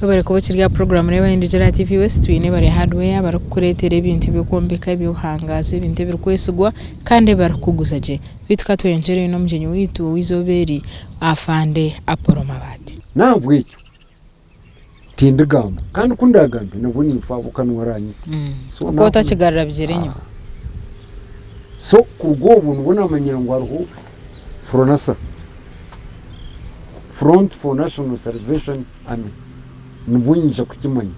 bari kubakirya program Reebahindugire TV West twine bari hardware barakuretera ibintu bikombeka byohangaze ibintu birikwesigwa kandi barakuguzaje bitwa twenjere no mjenyi witu wizoberi afande Apollo Mabati nabwo icyo tindagamba kandi kundagambe nabwo nifa bukanwaranyite so ko takigarira byerenyo so kugobu nubona amanyira ngo aruho Fronasa Front for National Salvation Army nubunyiza kukimanya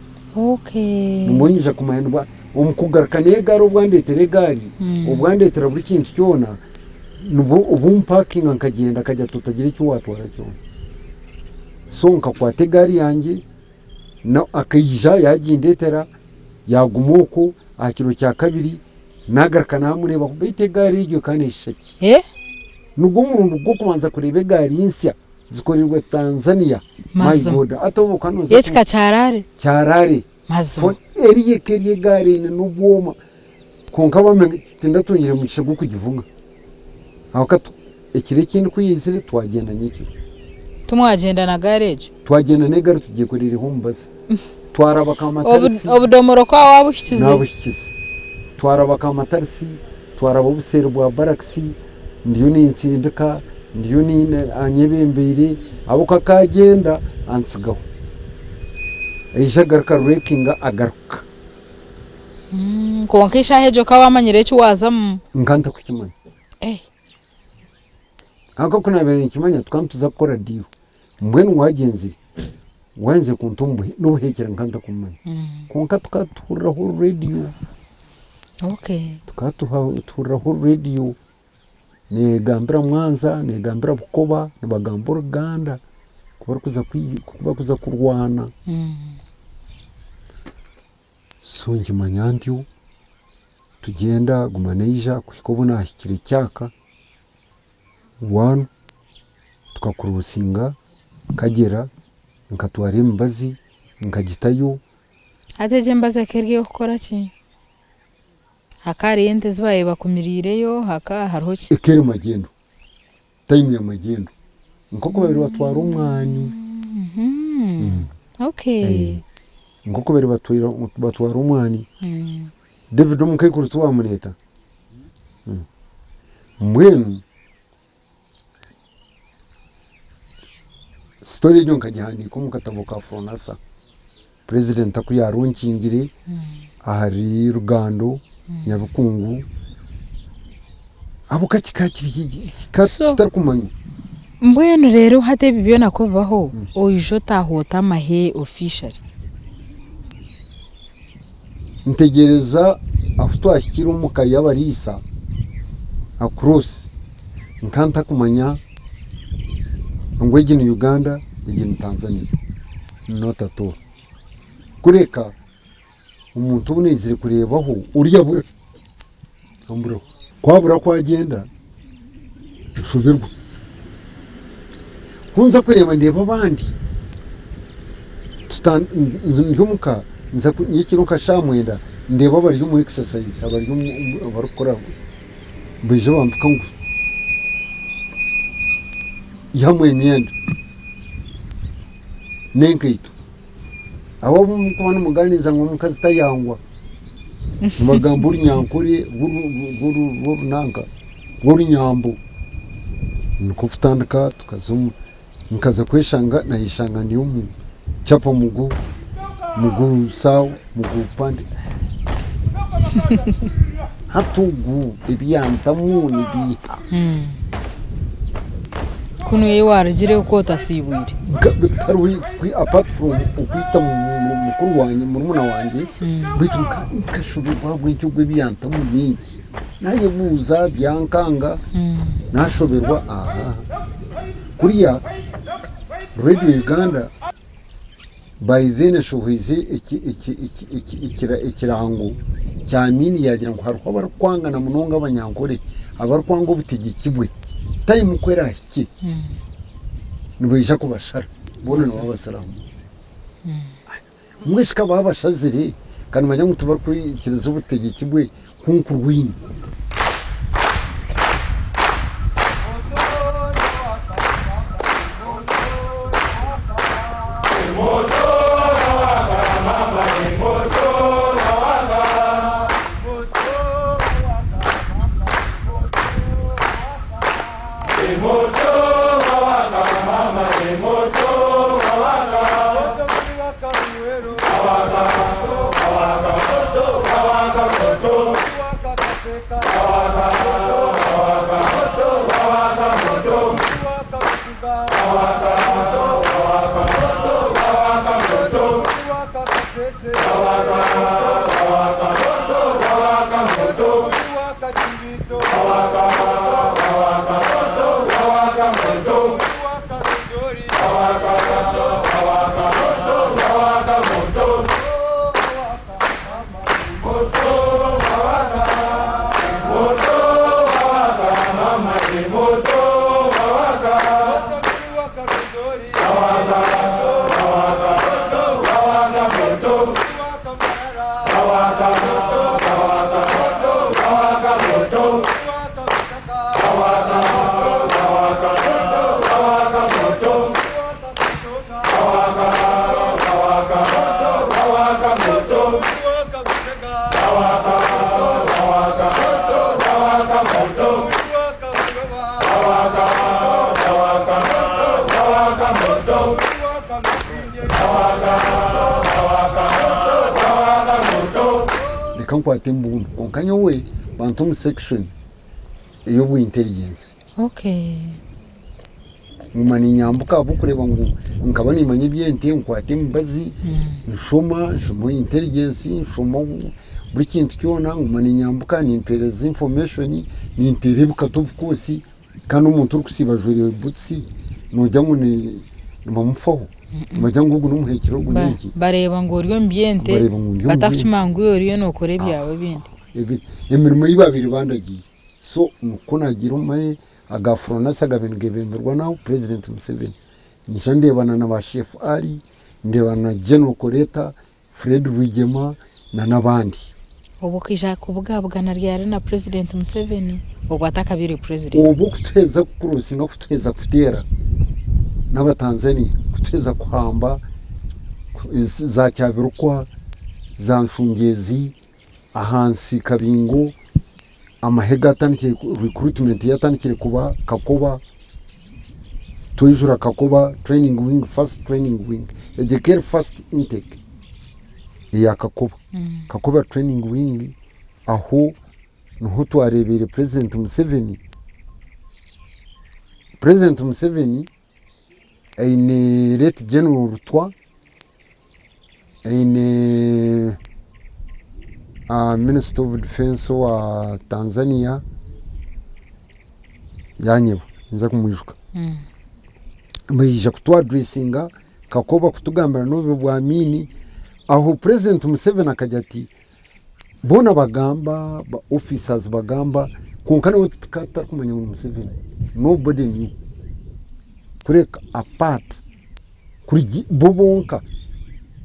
nubunyiza kumanya umukugarukane garo ubwandetere gari ubwandetera buri kintu cyona ubu parking nkagenda kajya tutagira icyo watwara cyo so nkakwate gari yanjye na akayija yagindetera yagumuko akiro cya kabiri nagarukana mureba kubite gari iryo kanishaki nubwo umuntu bwo kubanza kureba gari insya zikorerwa Tanzania mayiboda atoboka noza yechika cyarare mazo eriye keriye gari n'ubwoma konka bamenye tindatungire mu gishago kugivunga aho kato ikire kindi kuyizire twagenda nyiki tumwagenda na garage twagenda ne gari tugiye kurira humbaze twarabaka amatarisi obudomoro kwa wabushikize nabushikize twarabaka amatarisi twaraba ubusero bwa baraxi ndiyo n'intsindika ndiyo ni anyebembere abo kakagenda ansigaho ejagaruka rekinga agaruka ko nkisha hejo kawamanyire cyo wazam nkanta kukimanya ako kunabere kimanya twantuza gukora diyo mbwe n'wagenzi wanze kuntumbu n'ubuhekera nkanta kumanya konka tukaturiraho radio tukaturaho radio negambira Mwanza negambira Bukoba nibagambura Uganda kuba kuza kurwana so nkimanya ntyo tugenda gumaneja kukobona ahikire cyaka one tukakurusinga kagera nkatwara imbazi nkagitayo ateje mbaza kergiye gukora ki hakari ente zibaye bakumirireyo haka hariho ki ekere magendo time ya magendo nkoko babiri batwara umwani nkoko babiri batwara umwani David umukekuru tuwamuneta mwenu story nyo nkajyani ko mukatabo ka Fronasa president akuyarunkingire ahari Rugando Nyabukungu abo kakikakiri kitarakumanya mbwenu rero hate bibyo nakubaho oyijo tahota mahe official ntegereza afutwashikira umukayi abarisa across nkanta kumanya ngweje ni Uganda yeje ni Tanzania not at all kureka umuntu ubunezire kurebaho uriya bura ambura kwabura kwagenda shubirwa kunza kureba ndeba abandi njumuka nza nyikiro kashamwenda ndeba bari mu exercise abari barukora beje bambuka ngo yamwe myenda nenkeito abo kubana umuganiza ngo mukazi tayangwa magambo nyankuri guru nanka guru nyambo nuko futandika tukazum nkaza kweshanga nayishanga ndiyo mu chapa mugu saw mugu pande hatugu ibiyanta muni biha kuno yewaragire uko tasibwire taruye apart from ukwita mukuru wanye murumuna wanje bituka kashubirwa gw'icyo biyanta mu nyingi naye buza byankanga nashoberwa kuriya Radio Uganda by then shuhize ikirango cyamini yagira ngo haruko barakwangana munonga abanyankore abarkwanga ubutegekibwe time kwera hiki nubisha kubashara bone n'abasalamu mwishika babashazire kandi manya mutubar kwikiriza ubutegekibwe kunkurwini Kankwate mbundu konkanyo we bantum section eyobu intelligence mumani nyambuka bukureba ngo nkabani manye byente nkwate mbazi nshoma intelligence nshoma buri kintu cyona mumani nyambuka ni impereza information ni interebuka of course kandi umuntu uri kusibajuriye butsi nujya ngo ni bamufo majya ngo n'umuhekero guniki bareba ngo uriyo mbyente batakimangu uriyo nokore byawe bindi emirimo y'ibabiri bandagiye so nuko nagira umaye agafrona sagabintu gebemberwa nawo president Museveni nisha ndebana na ba chef ali ndebana na general Koleta Fred Rwigema na nabandi ubu kija kubugabugana ryari na president Museveni ubu atakabiri president ubu kuteza kurusinga kuteza kutera n'abatanzania kuteza kuhamba za cyabirukwa za nshungezi ahansi kabingo amahega atandikire recruitment yatandikire kuba kakoba tuyijura kakoba training wing first training wing ejekere first intake ya kakoba kakoba training wing aho nuho twarebere president Museveni aine Ret General Rutwa aine Minister of Defense wa Tanzania yanyewe nza kumwijuka bayija kutwa addressinga kakoba kutugambira nobe bwamini aho president Museveni akajati bona bagamba ba officers bagamba kunkana wetikata kumenya Museveni nobody knew kureka apart kuri bobonka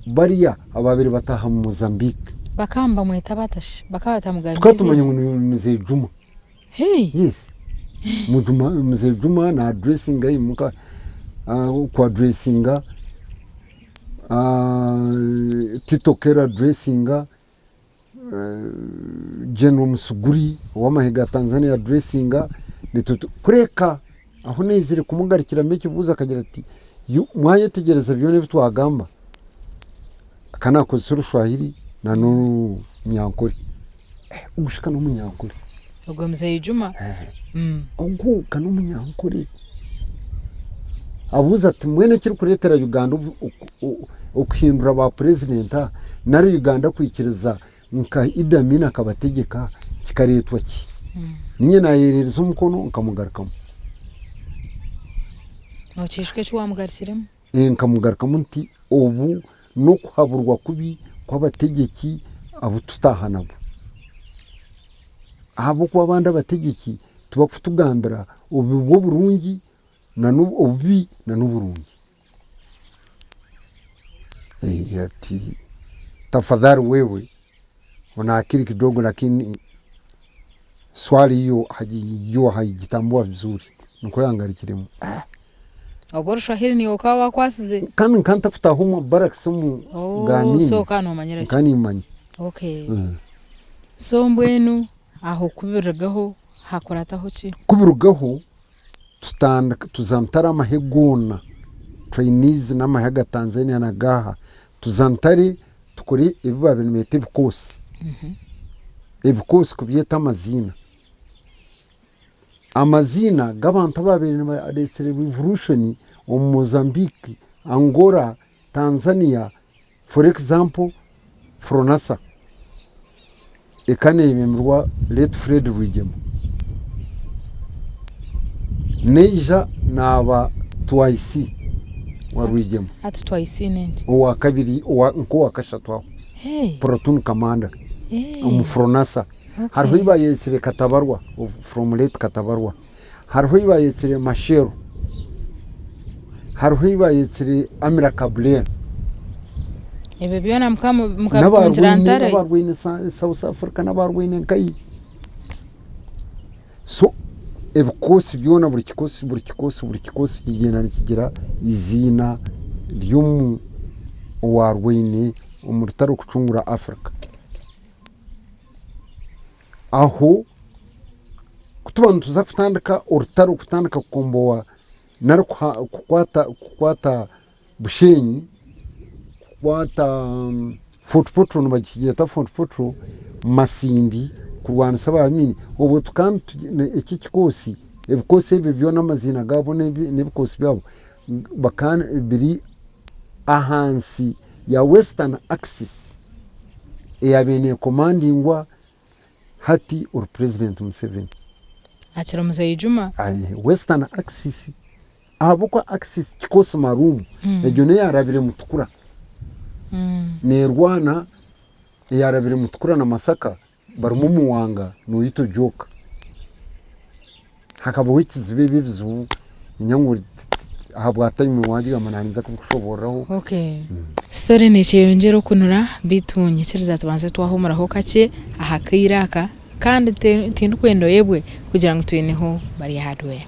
bariya ababiri bataha mu Mozambique bakamba mwita batashe bakabata mugambye tukatumanya ngo Mzee Juma yes Mzee Juma na addressinga imuka kwa addressinga titokera addressinga General Musuguri w'amahega Tanzania addressinga kureka aho nezire kumugarikira meke buza akagira ati mwaye tegereza byone bitwagamba kana ko Swahili na no Nyankore ugushika no Munyankore ubwo Mzee Juma ubwo kana Munyankore abuza ati mwene kiri kuretera Uganda ukhindura ba presidenta nari Uganda kwikiriza nka idamina kabategeka kikaretwa ki ninye nayerereza umukono nkamugarukamo Ochishwe cyo mugarisiremo nkamugarukamo nti ubu no kuhaburwa kubi kwabategeki abo tutahanabo abo kwa banda bategeki tubakutugambira ubu bwo burungi na ubi na n'uburungi ati tafadhali wewe una akili kidogo lakini swali hiyo haijitambua vizuri niko yangarikiremo Oboro Swahili ni okawa kwasize kandi nkantafuta homo baraks mu gamini so kano manyira kani manyi so mbwenu aho kubiragaho hakorataho ki kubirugaho tuzantara amahegona Chinese n'amahaga Tanzania na gaha tuzantare tukuri ibiba bintu bikosi ibikosi kubyeta amazina g'abantu babiri ba revolution mu Mozambique, Angola, Tanzania, for example Fronasa ekane yememrwa Let Fred Rwigema Neija naba twice wa Rwigema at twice nende owa kabiri owa nko wakashatwa Proton Commander Fronasa hariho ibayesire Katabarwa from Let Katabarwa hariho ibayesire Mashero hariho ibayesire Amira Kabler ebe byona mukakontrantare n'abarwine South Africa n'abarwine nkai so ebikosi byona buri kikosi kigenda kigira izina ry'umu warwine umurutaro kucungura Africa aho kutubantu tuza kutandika urutaro kutandika kukombowa nari kukwata bushenyi kukwata footpotro n'abakigeta footpotro Masindi kurwana sabamini ubu tukantu iki kikosi ebikosi bibyo n'amazina gabo n'ebikosi byabo bakana biri ahansi ya Western Axis eyabene commandingwa hati or President Museveni achira Muzeyi Juma Western Axis abuko Axis kikosi marumu ejo ne yarabire mutukura nerwana yarabire mutukura na Masaka barumu muwanga n'uyito joka hakaba wikizibe bibizu inyanguri ahabwatanye wagira amananiza kukushoboraho story ni cyeyongera kunura bitunyikiriza tubanze twahumuraho kake ahakiraka kandi tindu kwendo yebwe kugira ngo tuyeneho bari hardware